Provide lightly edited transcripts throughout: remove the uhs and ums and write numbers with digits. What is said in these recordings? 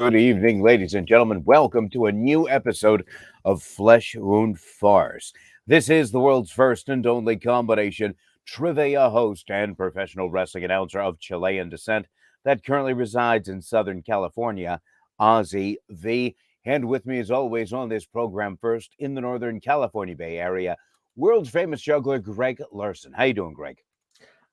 Good evening, ladies and gentlemen. Welcome to a new episode of Flesh Wound Farce. This is the world's first and only combination trivia host and professional wrestling announcer of Chilean descent that currently resides in Southern California, Ozzy V. And with me, as always, on this program, first in the Northern California Bay Area, world's famous juggler Greg Larson. How you doing, Greg?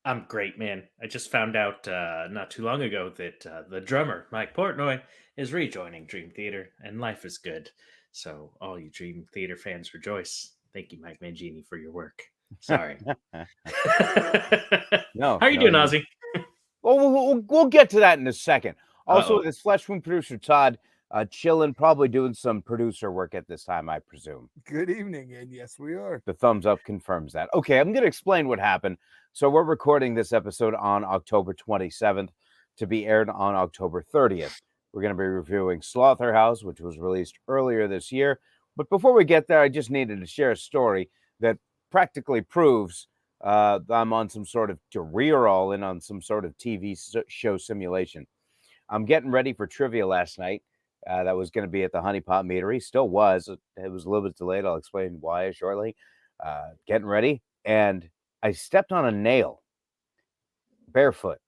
I'm great, man. I just found out not too long ago that the drummer, Mike Portnoy, is rejoining Dream Theater, and life is good. So, all you Dream Theater fans rejoice. Thank you, Mike Mangini, for your work. Sorry. No, How are you doing, Ozzy? Well, we'll get to that in a second. Also, Uh-oh. with his Flesh Wound producer, Todd, chilling, probably doing some producer work at this time, I presume. Good evening, and yes, we are. The thumbs up confirms that. Okay, I'm going to explain what happened. So we're recording this episode on October 27th to be aired on October 30th. We're going to be reviewing Slotherhouse, which was released earlier this year. But before we get there, I just needed to share a story that practically proves I'm on some sort of, we're all in on some sort of TV show simulation. I'm getting ready for trivia last night. That was going to be at the Honey Pot Meadery. Still was. It was a little bit delayed. I'll explain why shortly. Getting ready. And I stepped on a nail barefoot.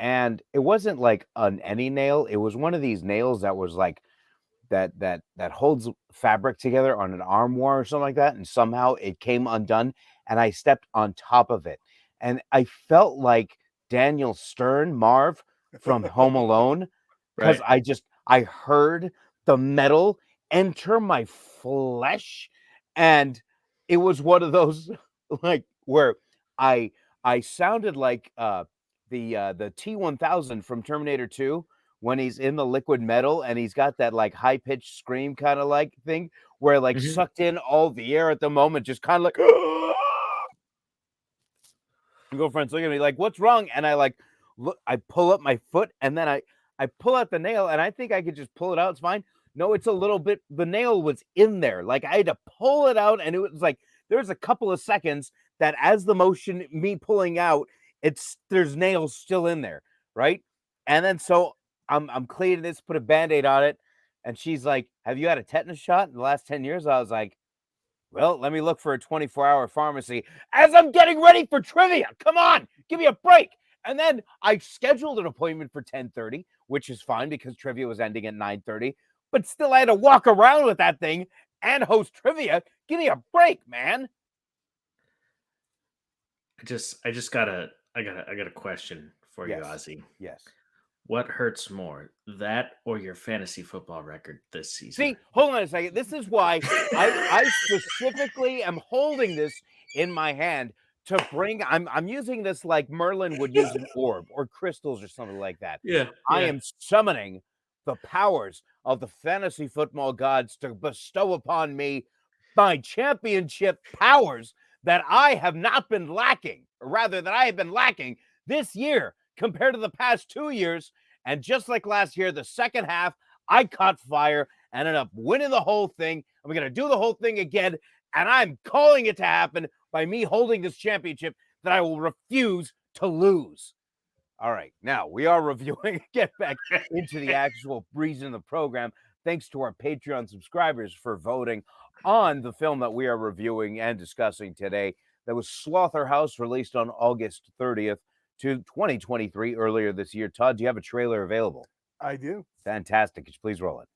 And it wasn't like any nail. It was one of these nails that was like that holds fabric together on an armoire or something like that. And somehow it came undone. And I stepped on top of it. And I felt like Daniel Stern, Marv from Home Alone. Because Right. I heard the metal enter my flesh, and it was one of those like where I sounded like the T-1000 from Terminator 2 when he's in the liquid metal and he's got that like high pitched scream kind of like thing where like Mhm. sucked in all the air at the moment, just kind of like my girlfriend's looking at me like, what's wrong? And I like look, I pull up my foot and then I pull out the nail and I think I could just pull it out. It's fine. No, it's a little bit, the nail was in there. Like I had to pull it out and it was like, there's a couple of seconds that as the motion, me pulling out, there's nails still in there. Right. And then so I'm cleaning this, put a Band-Aid on it. And she's like, have you had a tetanus shot in the last 10 years? I was like, well, let me look for a 24-hour pharmacy as I'm getting ready for trivia. Come on, give me a break. And then I scheduled an appointment for 10:30, which is fine because trivia was ending at 9:30. But still, I had to walk around with that thing and host trivia. Give me a break, man. I got a question for you, Yes. Ozzy. Yes. What hurts more, that or your fantasy football record this season? See, hold on a second. This is why I specifically am holding this in my hand to bring. I'm using this like Merlin would use an orb or crystals or something like that. Yeah. I am summoning the powers of the fantasy football gods to bestow upon me my championship powers that I have not been lacking, or rather that I have been lacking this year compared to the past 2 years. And just like last year, the second half, I caught fire and ended up winning the whole thing. I'm going to do the whole thing again. And I'm calling it to happen by me holding this championship that I will refuse to lose. All right, now we are reviewing. Get back into the actual reason of the program. Thanks to our Patreon subscribers for voting on the film that we are reviewing and discussing today. That was Slotherhouse, released on August 30th to 2023, earlier this year. Todd, do you have a trailer available? I do. Fantastic. Could you please roll it?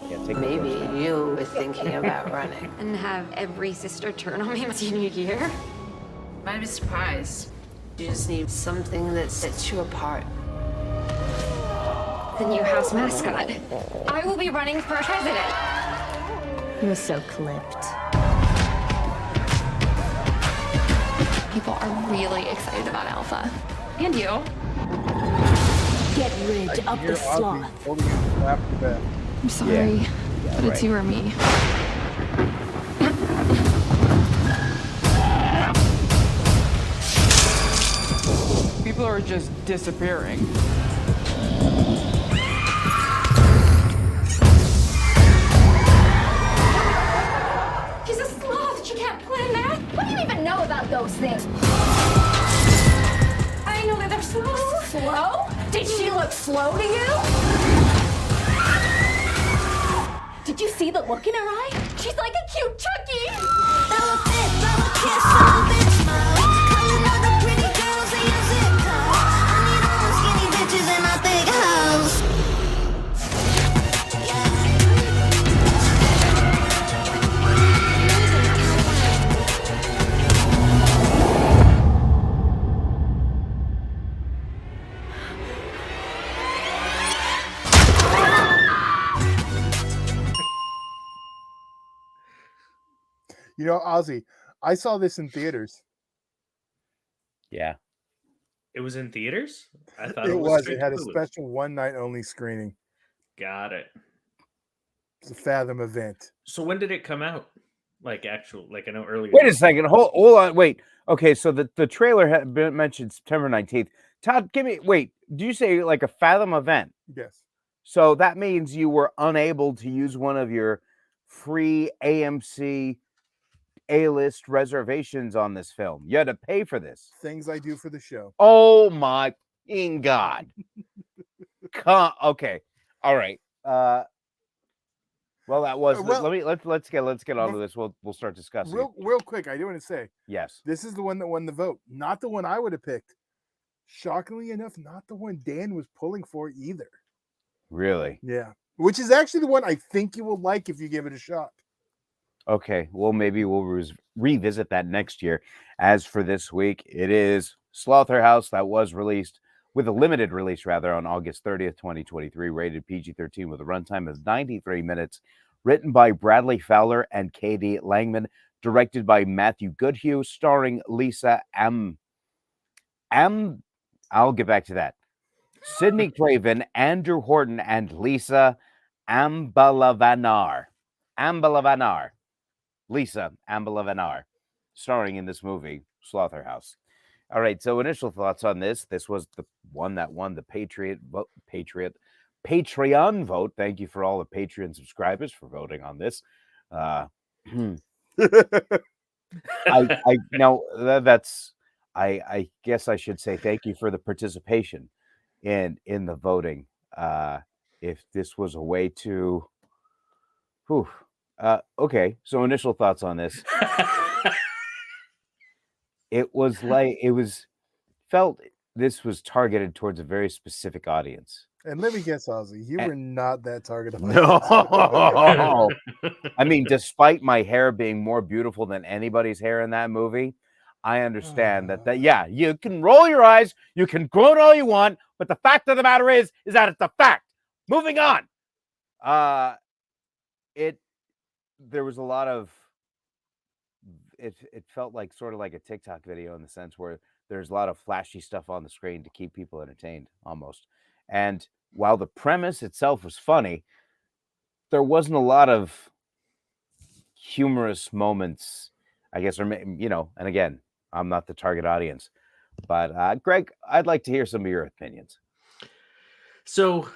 Yeah, take the Maybe first one. you were thinking about running. And have every sister turn on me in my senior year? Might be surprised. You just need something that sets you apart. The new house mascot. I will be running for president. He was so clipped. People are really excited about Alpha. And you. Get rid of the sloth. Holding you after that. I'm sorry, but it's right. you or me. People are just disappearing. She's a sloth. She can't plan that. What do you even know see the look in her eye? She's like a cute Chucky. You know, Ozzy, I saw this in theaters. Yeah. It was in theaters? I thought It it was was. straight It had to a Hulu. special one night only screening. Got it. It's a Fathom event. So when did it come out? Like I know earlier. Wait a second. Hold on. Wait. Okay, so the trailer had been mentioned September 19th. Todd, wait, do you say like a Fathom event? Yes. So that means you were unable to use one of your free AMC A-list reservations on this film. You had to pay for this. Things I do for the show. Oh my God. Okay. All right. Well, that was let's get onto well, this. We'll start discussing. Real quick, I do want to say, Yes. this is the one that won the vote. Not the one I would have picked. Shockingly enough, not the one Dan was pulling for either. Really? Yeah. Which is actually the one I think you will like if you give it a shot. Okay. Well, maybe we'll revisit that next year. As for this week, it is Slotherhouse that was released with a limited release, rather, on August 30th, 2023, rated PG-13 with a runtime of 93 minutes, written by Bradley Fowler and K.D. Langman, directed by Matthew Goodhue, starring Lisa I'll get back to that. Sidney Craven, Andrew Horton, and Lisa Ambalavanar. Lisa Ambalavanar, starring in this movie, Slotherhouse. All right, so initial thoughts on this. This was the one that won the Patreon vote. Thank you for all the Patreon subscribers for voting on this. I guess I should say thank you for the participation in the voting. If this was a way to, okay. So initial thoughts on this. Felt this was targeted towards a very specific audience. And let me guess, Ozzy, you were not that targeted. No. I mean, despite my hair being more beautiful than anybody's hair in that movie, I understand that yeah, you can roll your eyes, you can groan all you want, but the fact of the matter is that it's a fact. Moving on. There was a lot of it felt like sort of like a TikTok video in the sense where there's a lot of flashy stuff on the screen to keep people entertained almost. And while the premise itself was funny, there wasn't a lot of humorous moments, I guess, or and again, I'm not the target audience, but Greg, I'd like to hear some of your opinions. So,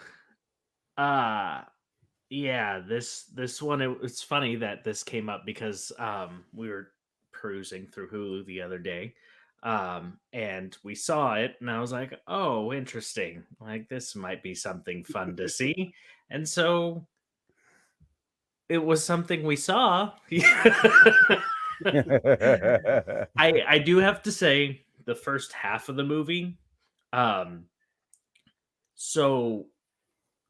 yeah, this one, it's funny that this came up because we were perusing through Hulu the other day, and we saw it, and I was like, oh, interesting, like this might be something fun to see. And so it was something we saw. I do have to say the first half of the movie, so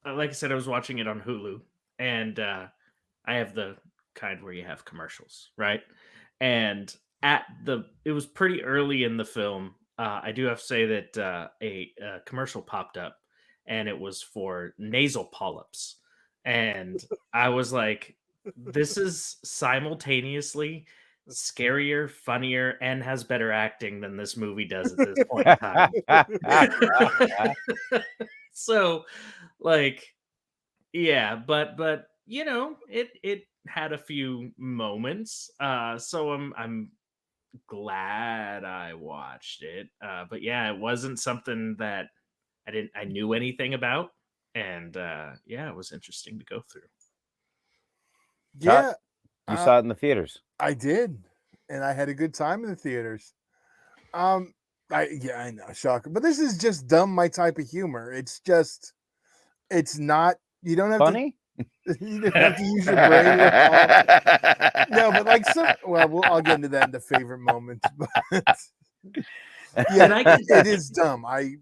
like I said, I was watching it on Hulu, and I have the kind where you have commercials, right? And it was pretty early in the film. I do have to say that a commercial popped up, and it was for nasal polyps, and I was like, "This is simultaneously scarier, funnier, and has better acting than this movie does at this point in time." So, like, yeah, but it had a few moments. So I'm glad I watched it. But yeah, it wasn't something that I knew anything about, and yeah, it was interesting to go through. Yeah, you saw it in the theaters. I did, and I had a good time in the theaters. I know, shocker, but this is just dumb, my type of humor. It's not. You don't have funny. You didn't have to use your brain. No, but like I'll get into that in the favorite moments. But yeah, And I can- it is dumb. I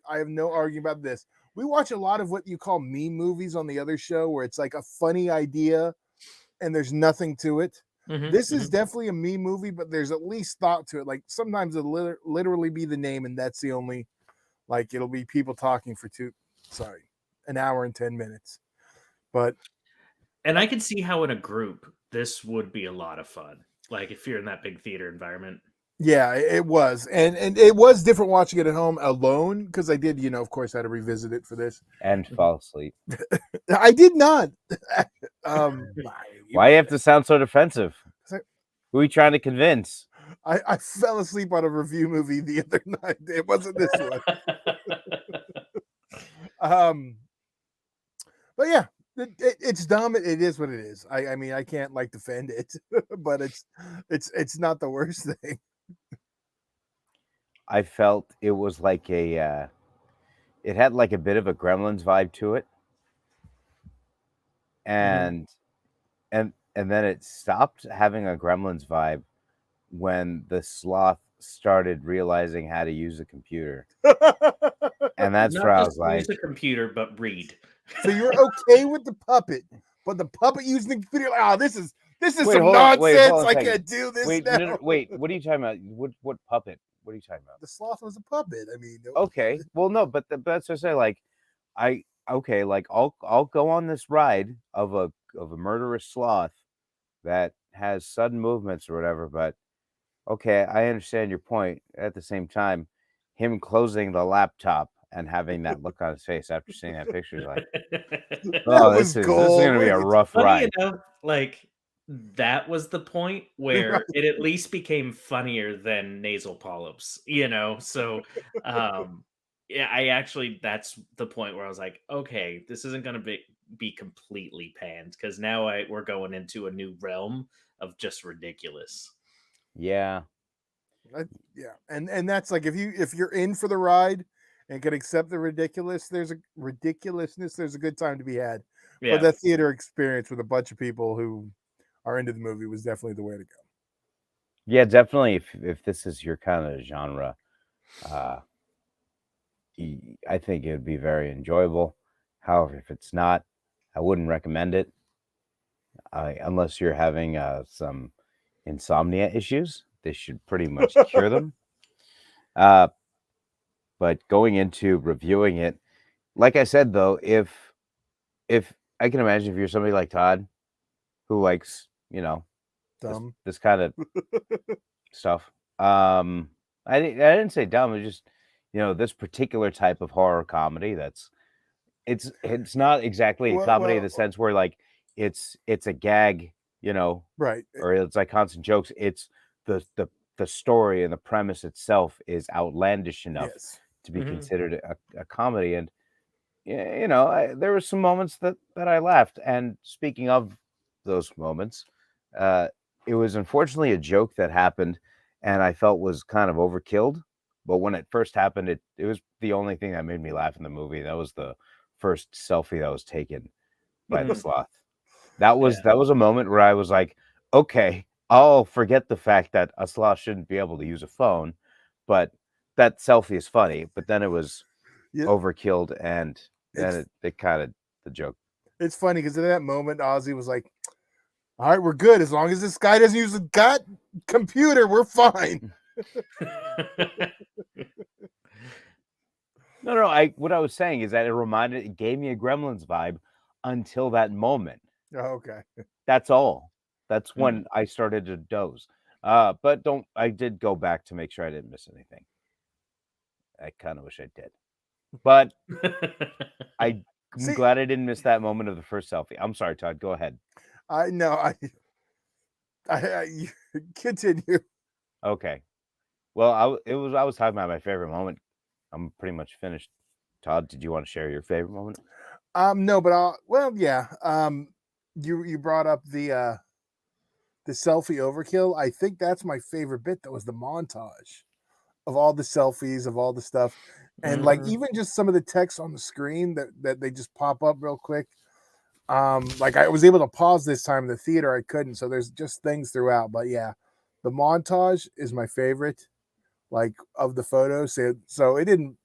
have no argument about this. We watch a lot of what you call meme movies on the other show, where it's like a funny idea and there's nothing to it. Mhm, This is mhm. definitely a meme movie, but there's at least thought to it. Like sometimes it'll literally be the name, and that's the only. Like it'll be people talking for an hour and 10 minutes. But And I can see how in a group this would be a lot of fun. Like if you're in that big theater environment. yeah, it was, and it was different watching it at home alone because I did, of course, I had to revisit it for this. And fall asleep. I did not. Why you have to sound so defensive? So- Who are you trying to convince? I fell asleep on a review movie the other night. It wasn't this one. But yeah, it's dumb. It is what it is. I mean, I can't like defend it, but it's not the worst thing. I felt it was like it had like a bit of a Gremlins vibe to it, and and then it stopped having a Gremlins vibe when the sloth started realizing how to use a computer, and that's Not where I just was like, use a computer, but read. So you're okay with the puppet, but the puppet using the computer, like, oh, this is Wait, some hold on, wait, nonsense. hold on a I second. can't do this wait, now. no, wait, what are you talking about? What puppet? What are you talking about? The sloth was a puppet. I mean, Okay, well, no, but that's what I say. Like, like I'll go on this ride of a murderous sloth that has sudden movements or whatever. But okay, I understand your point. At the same time, him closing the laptop and having that look on his face after seeing that picture is like, oh, was this is gold. gonna be a rough Funny ride. enough, like that was the point where Right. it at least became funnier than nasal polyps, So yeah, I actually that's the point where I was like, okay, this isn't gonna be completely panned because now we're going into a new realm of just ridiculous. Yeah, Yeah, and that's like if you're in for the ride and can accept the ridiculousness, there's a good time to be had. But Yeah. that theater experience with a bunch of people who are into the movie was definitely the way to go. yeah, definitely. If this is your kind of genre, uh, I think it would be very enjoyable. However, if it's not, I wouldn't recommend it. Unless you're having some insomnia issues, this should pretty much cure them. Uh, but going into reviewing it, like I said though, if I can imagine if you're somebody like Todd who likes, Dumb. this kind of stuff. I didn't say dumb, it's just, this particular type of horror comedy that's it's not exactly a comedy in the sense where like it's a gag, Right. or it's like constant jokes. It's the story and the premise itself is outlandish enough Yes. to be Mhm. considered a comedy. And there were some moments that I laughed. And speaking of those moments, uh, it was unfortunately a joke that happened, and I felt was kind of overkilled. But when it first happened, it was the only thing that made me laugh in the movie. That was the first selfie that was taken by the Mhm. sloth. That was a moment where I was like, okay, I'll forget the fact that a sloth shouldn't be able to use a phone, but that selfie is funny. But then it was Yeah. overkilled, and then It's it kind of the joke. it's funny because in that moment, Ozzy was like, "All right, we're good as long as this guy doesn't use a computer, we're fine." No, what I was saying is that it gave me a Gremlins vibe until that moment. Oh, okay. That's all. That's Hmm. when I started to doze. But I did go back to make sure I didn't miss anything. I kind of wish I did. But I'm See, glad I didn't miss that moment of the first selfie. I'm sorry, Todd. Go ahead. I know. I continue. Okay. Well, I was talking about my favorite moment. I'm pretty much finished. Todd, did you want to share your favorite moment? No, but yeah. You brought up the selfie overkill. I think that's my favorite bit. That was the montage of all the selfies of all the stuff, and like Mhm. even just some of the text on the screen that they just pop up real quick. Like I was able to pause this time in the theater, I couldn't. So there's just things throughout. But yeah, the montage is my favorite, like of the photos. So it didn't.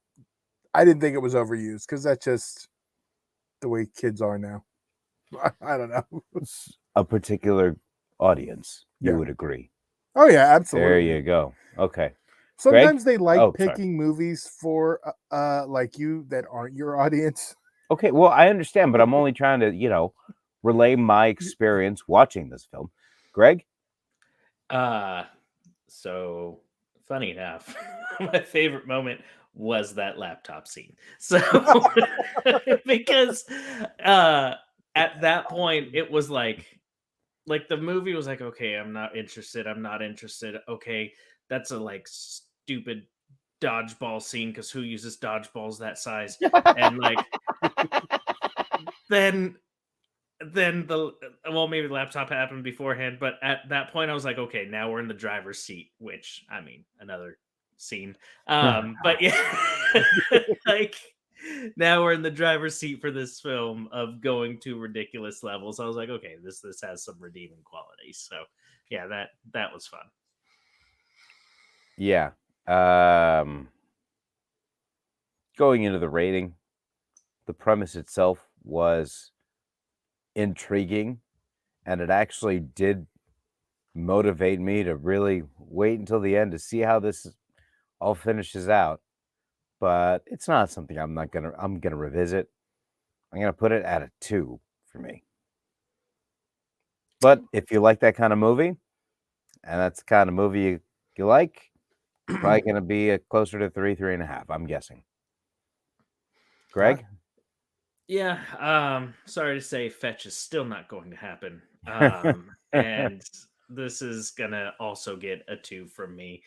I didn't think it was overused because that's just the way kids are now. I don't know. A particular audience, you Yeah. would agree. Oh yeah, There absolutely. you go. Okay. Sometimes Greg? they like Oh, sorry. picking movies for like you that aren't your audience. Okay, well, I understand, but I'm only trying to, relay my experience watching this film. Greg? So funny enough, my favorite moment was that laptop scene. So because at that point it was like the movie was like, okay, I'm not interested. I'm not interested. Okay, that's a like stupid dodgeball scene because who uses dodgeballs that size? And like then the well, maybe the laptop happened beforehand, but at that point I was like, okay, now we're in the driver's seat, which I mean, another scene. But yeah, like now we're in the driver's seat for this film of going to ridiculous levels. I was like, okay, this has some redeeming qualities. So yeah, that was fun. Yeah. Going into the rating, the premise itself was intriguing, and it actually did motivate me to really wait until the end to see how this all finishes out. But it's not something I'm gonna revisit. I'm gonna put it at a 2 for me. But if you like that kind of movie, and that's the kind of movie you like, probably gonna be closer to 3, 3.5, I'm guessing. Greg? Yeah, sorry to say fetch is still not going to happen. And this is gonna also get a 2 from me.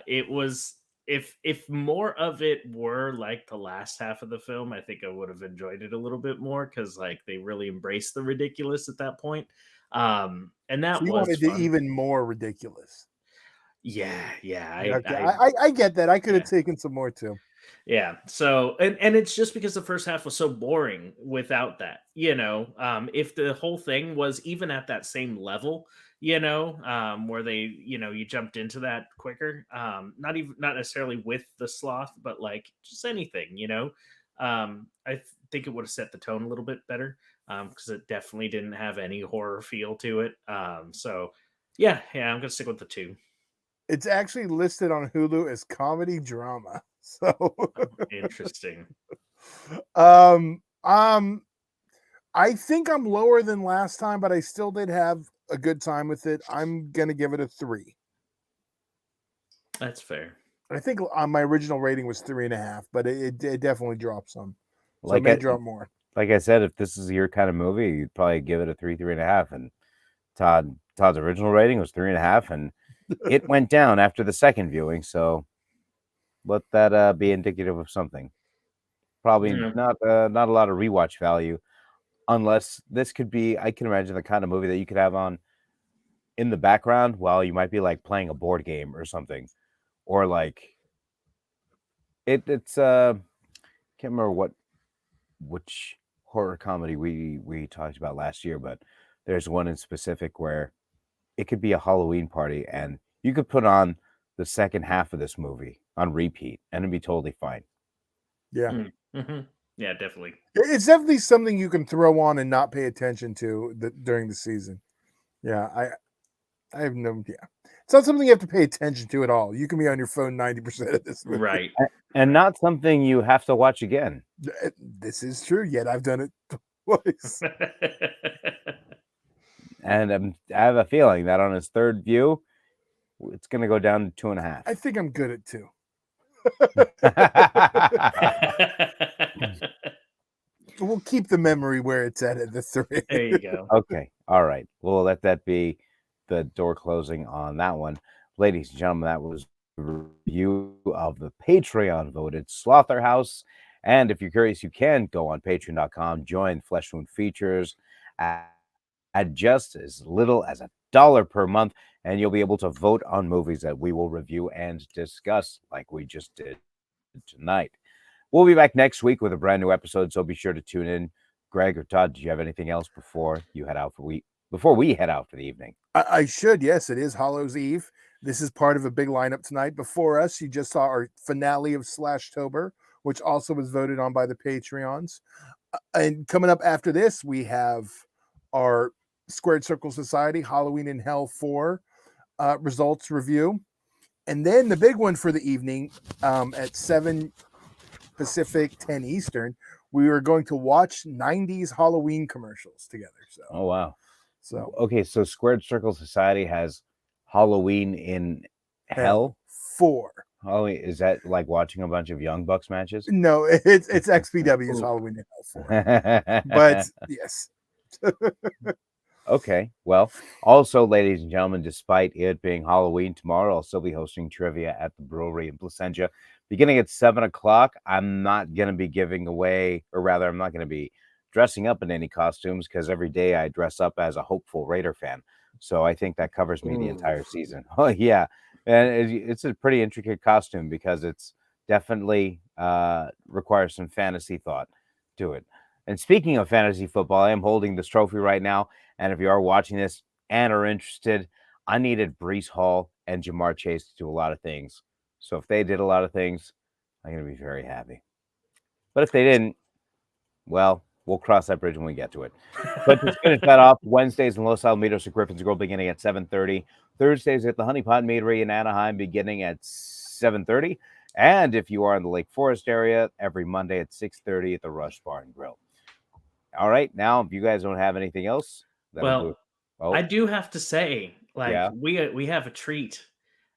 It was if more of it were like the last half of the film, I think I would have enjoyed it a little bit more because like they really embraced the ridiculous at that point. And So that you was wanted it fun. even more ridiculous. Yeah, Okay, I I get that. I could have yeah. taken some more too. Yeah. So and it's just because the first half was so boring without that, you know. If the whole thing was even at that same level, where they, you jumped into that quicker, not necessarily with the sloth, but like just anything, think it would have set the tone a little bit better. Because it definitely didn't have any horror feel to it. So yeah, I'm gonna stick with the 2. It's actually listed on Hulu as comedy drama. So Interesting. um um I think I'm lower than last time, but I still did have a good time with it. I'm gonna give it a 3. That's fair. I think on my original rating was 3.5, but it definitely dropped some. So it Like may I drop more. like I said, if this is your kind of movie, you'd probably give it a 3, 3.5, and Todd's original rating was 3.5, and it went down after the second viewing, so let that be indicative of something. Probably Yeah. not a lot of rewatch value, unless this could be, I can imagine the kind of movie that you could have on in the background while you might be like playing a board game or something, or like it's can't remember which horror comedy we talked about last year, but there's one in specific where it could be a Halloween party and you could put on the second half of this movie on repeat and it'd be totally fine. Yeah. Mm-hmm. Yeah, definitely. It's definitely something you can throw on and not pay attention to during the season. Yeah, I have no yeah. It's not something you have to pay attention to at all. You can be on your phone 90% of this movie. Right. And not something you have to watch again. This is true, yet I've done it twice. And I have a feeling that on his third view, it's going to go down to 2.5. I think I'm good at 2. We'll keep the memory where it's at the 3. There you go. Okay. All right. We'll let that be the door closing on that one. Ladies and gentlemen, that was a review of the Patreon voted Slotherhouse. And if you're curious, you can go on patreon.com, join Flesh Wound Features at just as little as $1 per month, and you'll be able to vote on movies that we will review and discuss like we just did tonight. We'll be back next week with a brand new episode, so be sure to tune in Greg or Todd, do you have anything else before we head out for the evening? I should. Yes, it is Hallows Eve. This is part of a big lineup tonight. Before us, you just saw our finale of Slashtober, which also was voted on by the Patreons. And coming up after this, we have our Squared Circle Society Halloween in Hell 4 results review. And then the big one for the evening at 7 Pacific, 10 Eastern, we are going to watch 90s Halloween commercials together. So, Oh, wow. so Okay, so Squared Circle Society has Halloween in Hell? 4. Halloween, is that like watching a bunch of Young Bucks matches? No, it's XPW's Ooh. Halloween in Hell 4. But yes. Okay, well, also, ladies and gentlemen, despite it being Halloween tomorrow, I'll still be hosting trivia at the brewery in Placentia beginning at 7 o'clock. I'm not going to be giving away, or rather, I'm not going to be dressing up in any costumes because every day I dress up as a hopeful Raider fan. So I think that covers me the entire season. Oh, yeah. And it's a pretty intricate costume because it's definitely requires some fantasy thought to it. And speaking of fantasy football, I am holding this trophy right now. And if you are watching this and are interested, I needed Brees Hall and Jamar Chase to do a lot of things. So if they did a lot of things, I'm going to be very happy. But if they didn't, well, we'll cross that bridge when we get to it. But to finish that off, Wednesdays in Los Alamitos at Griffin's Grill beginning at 7:30. Thursdays at the Honey Pot Meadery in Anaheim beginning at 7:30. And if you are in the Lake Forest area, every Monday at 6:30 at the Rush Bar and Grill. All right, now if you guys don't have anything else, that'll do it. Oh, I do have to say, like, yeah. we have a treat,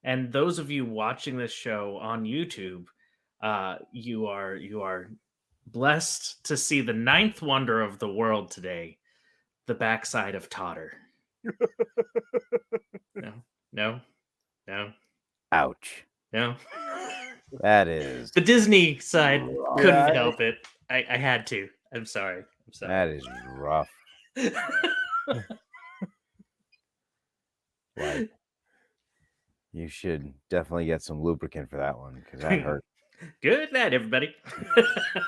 and those of you watching this show on YouTube, you are blessed to see the ninth wonder of the world today, the backside of Totter. No. Ouch. No. That is The Disney side couldn't Yeah, help it. I had to. I'm sorry. that is rough. Like, you should definitely get some lubricant for that one because that hurt. Good night, everybody.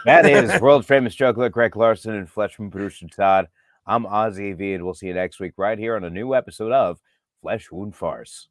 That is world famous juggler Greg Larson and Fleshman producer Todd. I'm Ozzy V, and we'll see you next week right here on a new episode of Flesh Wound Farce.